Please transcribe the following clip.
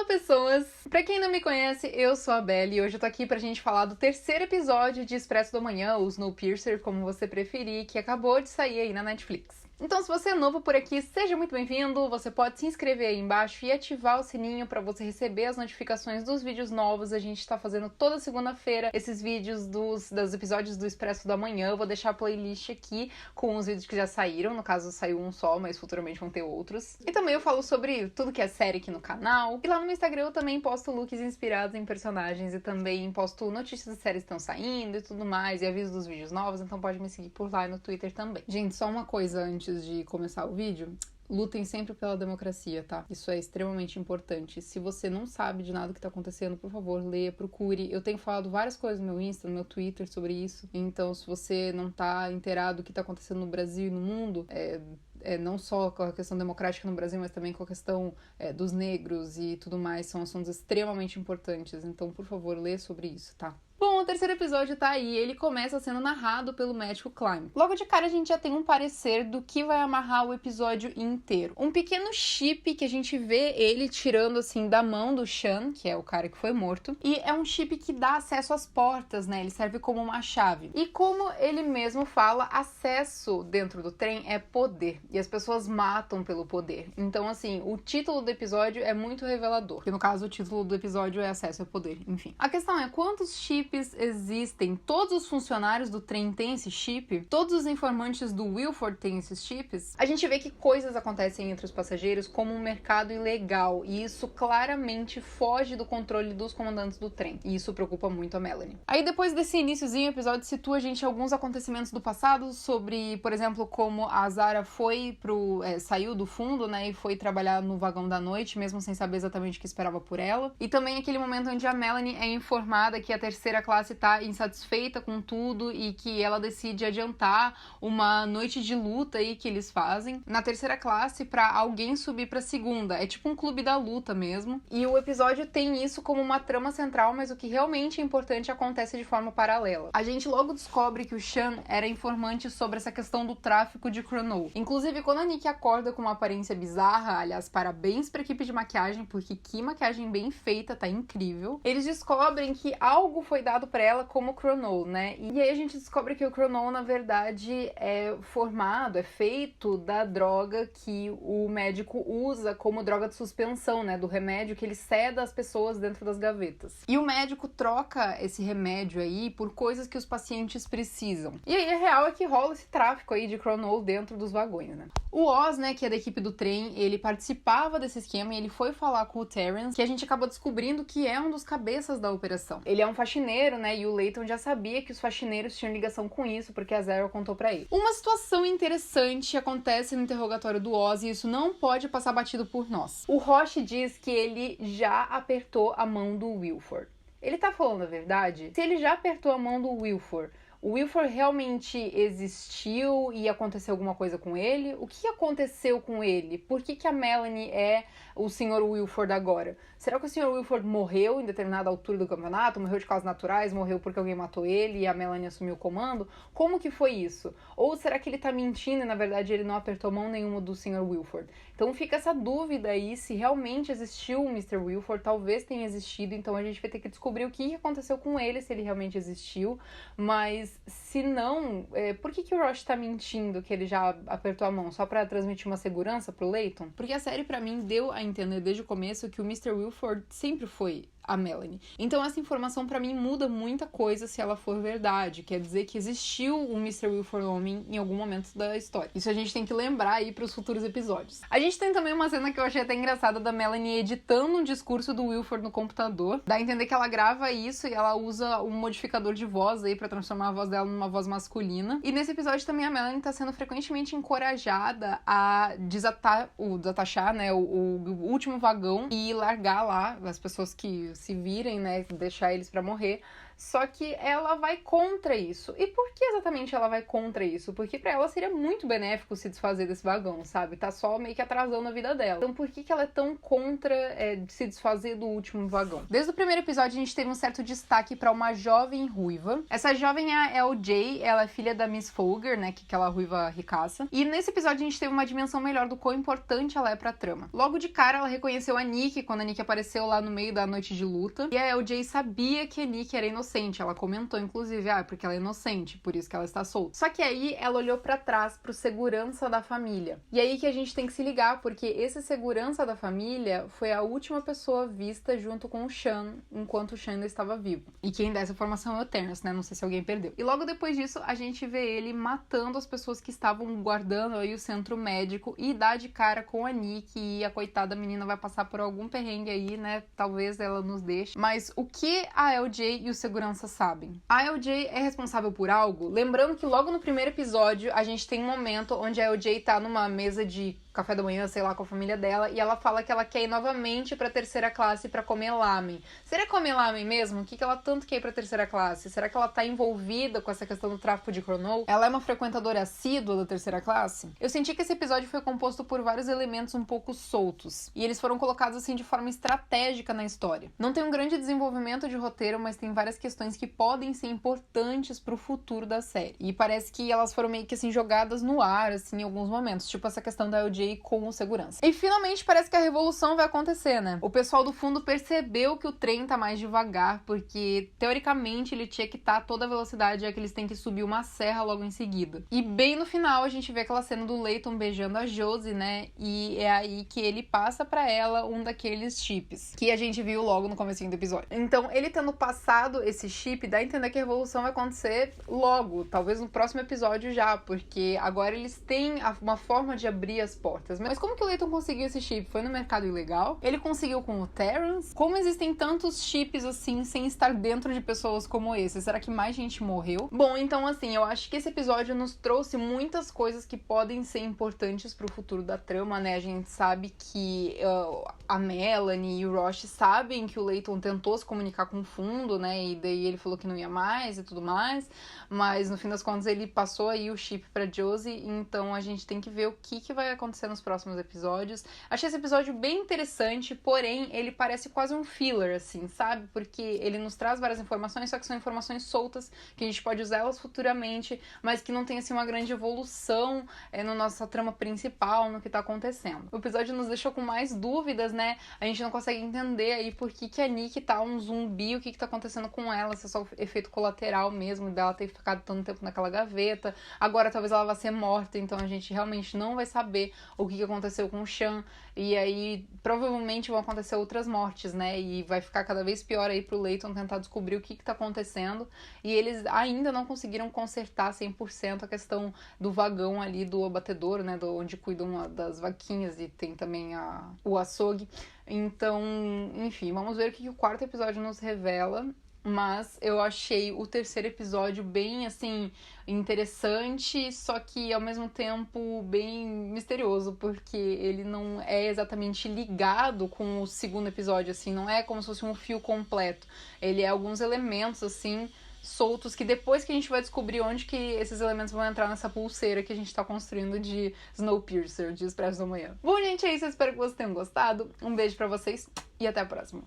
pessoas! Pra quem não me conhece, eu sou a Belle e hoje eu tô aqui pra gente falar do terceiro episódio de Expresso da Manhã, ou Snowpiercer, como você preferir, que acabou de sair aí na Netflix. Então, se você é novo por aqui, seja muito bem-vindo. Você pode se inscrever aí embaixo e ativar o sininho para você receber as notificações dos vídeos novos. A gente tá fazendo toda segunda-feira esses vídeos dos episódios do Expresso da Manhã. Eu vou deixar a playlist aqui com os vídeos que já saíram. No caso, saiu um só, mas futuramente vão ter outros. E também eu falo sobre tudo que é série aqui no canal. E lá no meu Instagram eu também posto looks inspirados em personagens e também posto notícias de séries que estão saindo e tudo mais, e aviso dos vídeos novos, então pode me seguir por lá e no Twitter também. Gente, só uma coisa antes de começar o vídeo. Lutem sempre pela democracia, tá? Isso é extremamente importante. Se você não sabe de nada que tá acontecendo, por favor, leia, procure. Eu tenho falado várias coisas no meu Insta, no meu Twitter sobre isso. Então, se você não tá inteirado do que tá acontecendo no Brasil e no mundo, não só com a questão democrática no Brasil, mas também com a questão dos negros e tudo mais, são assuntos extremamente importantes. Então, por favor, leia sobre isso, tá? Bom, o terceiro episódio tá aí, ele começa sendo narrado pelo médico Klein. Logo de cara a gente já tem um parecer do que vai amarrar o episódio inteiro. Um pequeno chip que a gente vê ele tirando assim da mão do Sean, que é o cara que foi morto, e é um chip que dá acesso às portas, né? Ele serve como uma chave. E como ele mesmo fala, acesso dentro do trem é poder, e as pessoas matam pelo poder. Então assim, o título do episódio é muito revelador, porque no caso o título do episódio é acesso ao poder, enfim. A questão é quantos chips existem? Todos os funcionários do trem têm esse chip? Todos os informantes do Wilford têm esses chips? A gente vê que coisas acontecem entre os passageiros como um mercado ilegal, e isso claramente foge do controle dos comandantes do trem, e isso preocupa muito a Melanie. Aí depois desse iniciozinho, o episódio situa a gente alguns acontecimentos do passado, sobre, por exemplo, como a Zara saiu do fundo, né, e foi trabalhar no vagão da noite, mesmo sem saber exatamente o que esperava por ela. E também aquele momento onde a Melanie é informada que a terceira classe tá insatisfeita com tudo e que ela decide adiantar uma noite de luta aí que eles fazem na terceira classe pra alguém subir pra segunda. É tipo um clube da luta mesmo. E o episódio tem isso como uma trama central, mas o que realmente é importante acontece de forma paralela. A gente logo descobre que o Sean era informante sobre essa questão do tráfico de Cronow. Inclusive, quando a Nick acorda com uma aparência bizarra, aliás, parabéns pra equipe de maquiagem, porque que maquiagem bem feita, tá incrível. Eles descobrem que algo foi dado pra ela como Cronow, né? E aí a gente descobre que o Cronow, na verdade, é feito da droga que o médico usa como droga de suspensão, né? Do remédio que ele ceda às pessoas dentro das gavetas. E o médico troca esse remédio aí por coisas que os pacientes precisam. E aí a real é que rola esse tráfico aí de Cronow dentro dos vagões, né? O Oz, né, que é da equipe do trem, ele participava desse esquema e ele foi falar com o Terrence, que a gente acabou descobrindo que é um dos cabeças da operação. Ele é um faxineiro, né, e o Layton já sabia que os faxineiros tinham ligação com isso, porque a Zara contou pra ele. Uma situação interessante acontece no interrogatório do Oz e isso não pode passar batido por nós. O Roche diz que ele já apertou a mão do Wilford. Ele tá falando a verdade? Se ele já apertou a mão do Wilford, o Wilford realmente existiu e aconteceu alguma coisa com ele? O que aconteceu com ele? Por que a Melanie é o Sr. Wilford agora? Será que o Sr. Wilford morreu em determinada altura do campeonato? Morreu de causas naturais? Morreu porque alguém matou ele e a Melanie assumiu o comando? Como que foi isso? Ou será que ele tá mentindo e na verdade ele não apertou mão nenhuma do Sr. Wilford? Então fica essa dúvida aí se realmente existiu o Mr. Wilford. Talvez tenha existido, então a gente vai ter que descobrir o que aconteceu com ele, se ele realmente existiu. Mas se não, por que o Roche tá mentindo que ele já apertou a mão? Só pra transmitir uma segurança pro Layton? Porque a série pra mim deu a entender desde o começo que o Mr. Wilford sempre foi a Melanie. Então essa informação pra mim muda muita coisa se ela for verdade. Quer dizer que existiu um Mr. Wilford homem em algum momento da história. Isso a gente tem que lembrar aí pros futuros episódios. A gente tem também uma cena que eu achei até engraçada da Melanie editando um discurso do Wilford no computador. Dá a entender que ela grava isso e ela usa um modificador de voz aí pra transformar a voz dela numa voz masculina. E nesse episódio também a Melanie tá sendo frequentemente encorajada a desatachar, né, o último vagão e largar lá as pessoas que se virem, né, deixar eles pra morrer Só que ela vai contra isso. E por que exatamente ela vai contra isso? Porque pra ela seria muito benéfico se desfazer desse vagão, sabe? Tá só meio que atrasando a vida dela. Então por que ela é tão contra se desfazer do último vagão? Desde o primeiro episódio a gente teve um certo destaque pra uma jovem ruiva. Essa jovem é a LJ, ela é filha da Miss Folger, né? Que é aquela ruiva ricaça. E nesse episódio a gente teve uma dimensão melhor do quão importante ela é pra trama. Logo de cara ela reconheceu a Nikki quando a Nikki apareceu lá no meio da noite de luta. E a LJ sabia que a Nikki era inocente. Ela comentou, inclusive, porque ela é inocente, por isso que ela está solta. Só que aí ela olhou pra trás pro segurança da família. E aí que a gente tem que se ligar, porque esse segurança da família foi a última pessoa vista junto com o Sean, enquanto o Sean ainda estava vivo. E quem dá essa informação é o Terrence, né? Não sei se alguém perdeu. E logo depois disso, a gente vê ele matando as pessoas que estavam guardando aí o centro médico e dá de cara com a Nikki, e a coitada menina vai passar por algum perrengue aí, né? Talvez ela nos deixe. Mas o que a LJ e o segurança sabem? A LJ é responsável por algo? Lembrando que logo no primeiro episódio, a gente tem um momento onde a LJ tá numa mesa de café da manhã, sei lá, com a família dela, e ela fala que ela quer ir novamente pra terceira classe pra comer lamen. Será comer lamen mesmo? O que ela tanto quer ir pra terceira classe? Será que ela tá envolvida com essa questão do tráfico de Cronow? Ela é uma frequentadora assídua da terceira classe? Eu senti que esse episódio foi composto por vários elementos um pouco soltos, e eles foram colocados assim de forma estratégica na história. Não tem um grande desenvolvimento de roteiro, mas tem várias questões que podem ser importantes pro futuro da série. E parece que elas foram meio que assim jogadas no ar, assim, em alguns momentos, tipo essa questão da LJ com o segurança. E finalmente parece que a revolução vai acontecer, né? O pessoal do fundo percebeu que o trem tá mais devagar, porque teoricamente ele tinha que estar a toda velocidade, já que eles têm que subir uma serra logo em seguida. E bem no final a gente vê aquela cena do Layton beijando a Josie, né? E é aí que ele passa pra ela um daqueles chips que a gente viu logo no comecinho do episódio. Então, ele tendo passado esse chip, dá a entender que a revolução vai acontecer logo, talvez no próximo episódio já, porque agora eles têm uma forma de abrir as portas. Mas como que o Layton conseguiu esse chip? Foi no mercado ilegal? Ele conseguiu com o Terrence? Como existem tantos chips assim, sem estar dentro de pessoas como esse? Será que mais gente morreu? Bom, então assim, eu acho que esse episódio nos trouxe muitas coisas que podem ser importantes pro futuro da trama, né? A gente sabe que a Melanie e o Rosh sabem que o Layton tentou se comunicar com o fundo, né? E daí ele falou que não ia mais e tudo mais. Mas no fim das contas ele passou aí o chip pra Josie. Então a gente tem que ver o que vai acontecer nos próximos episódios. Achei esse episódio bem interessante, porém ele parece quase um filler, assim, sabe? Porque ele nos traz várias informações, só que são informações soltas, que a gente pode usar elas futuramente, mas que não tem, assim, uma grande evolução na nossa trama principal, no que tá acontecendo. O episódio nos deixou com mais dúvidas, né? A gente não consegue entender aí por que a Nikki tá um zumbi, o que tá acontecendo com ela, se é só efeito colateral mesmo, dela ter ficado tanto tempo naquela gaveta. Agora talvez ela vá ser morta, então a gente realmente não vai saber o que aconteceu com o Sean, e aí provavelmente vão acontecer outras mortes, né, e vai ficar cada vez pior aí pro Layton tentar descobrir o que tá acontecendo, e eles ainda não conseguiram consertar 100% a questão do vagão ali do abatedouro, né, onde cuidam das vaquinhas e tem também o açougue. Então, enfim, vamos ver o que o quarto episódio nos revela. Mas eu achei o terceiro episódio bem, assim, interessante, só que ao mesmo tempo bem misterioso, porque ele não é exatamente ligado com o segundo episódio, assim, não é como se fosse um fio completo. Ele é alguns elementos, assim, soltos, que depois que a gente vai descobrir onde que esses elementos vão entrar nessa pulseira que a gente tá construindo de Snowpiercer, de Expresso da Manhã. Bom, gente, é isso. Eu espero que vocês tenham gostado. Um beijo pra vocês e até a próxima.